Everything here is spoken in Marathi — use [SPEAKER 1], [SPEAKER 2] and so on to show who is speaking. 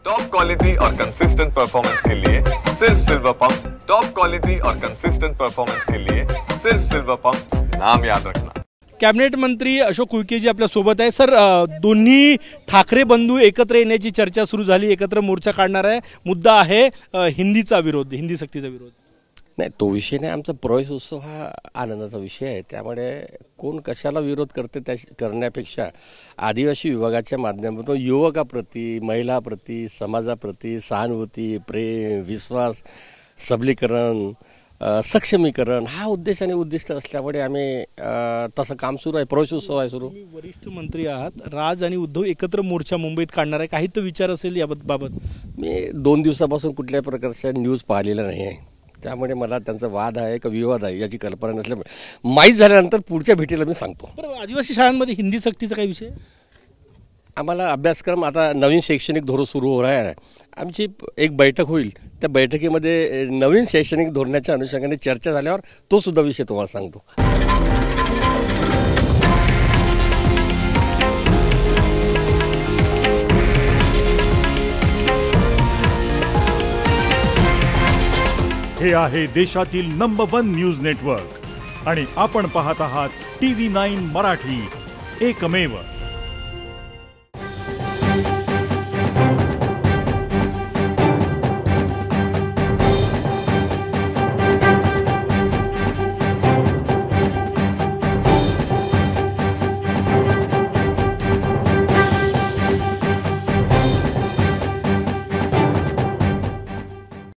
[SPEAKER 1] टॉप क्वालिटी और कंसिस्टेंट परफॉर्मेंस के लिए सिर्फ सिल्वर पंप्स। टॉप क्वालिटी और कंसिस्टेंट परफॉर्मेंस के लिए सिर्फ सिल्वर पंप्स, नाम याद रखना।
[SPEAKER 2] कॅबिनेट मंत्री अशोक उईकेजी आपल्या सोबत आहे। सर, दोन्ही ठाकरे बंधू एकत्र येण्याची चर्चा सुरू झाली, एकत्र मोर्चा काढणार आहे। मुद्दा आहे हिंदीचा विरोध, हिंदी सक्तीचा विरोध।
[SPEAKER 3] नाही, तो विषय नाही। आमचा प्रवेश उत्सव हा आनंदाचा विषय आहे, त्यामुळे कोण कशाला विरोध करते त्या करण्यापेक्षा आदिवासी विभागाच्या माध्यमातून युवकाप्रती, महिलाप्रती, समाजाप्रती सहानुभूती, प्रेम, विश्वास, सबलीकरण, सक्षमीकरण हा उद्देश आणि उद्दिष्ट असल्यामुळे आम्ही तसं काम सुरू आहे। प्रवेश उत्सव आहे सुरू।
[SPEAKER 2] वरिष्ठ मंत्री आहात, राज आणि उद्धव एकत्र मोर्चा मुंबईत काढणार आहे, काही तर विचार असेल याबाबत?
[SPEAKER 3] मी 2 दिवसापासून कुठल्याही प्रकारच्या न्यूज पाहिलेला नाही आहे, त्यामुळे मला त्यांचा वाद आहे का विवाद आहे याची कल्पना नसल्यामुळे माहीत झाल्यानंतर पुढच्या भेटीला मी सांगतो।
[SPEAKER 2] बरं, आदिवासी शाळांमध्ये हिंदी सक्तीचा काही विषय?
[SPEAKER 3] आम्हाला अभ्यासक्रम आता नवीन शैक्षणिक धोरण सुरू हो आहे, आमची एक बैठक होईल, त्या बैठकीमध्ये नवीन शैक्षणिक धोरणाच्या अनुषंगाने चर्चा झाल्यावर तो सुद्धा विषय तुम्हाला सांगतो।
[SPEAKER 4] हे आहे देशातील नंबर 1 न्यूज नेटवर्क आणि आपण पाहत आहात TV9 मराठी, एकमेव।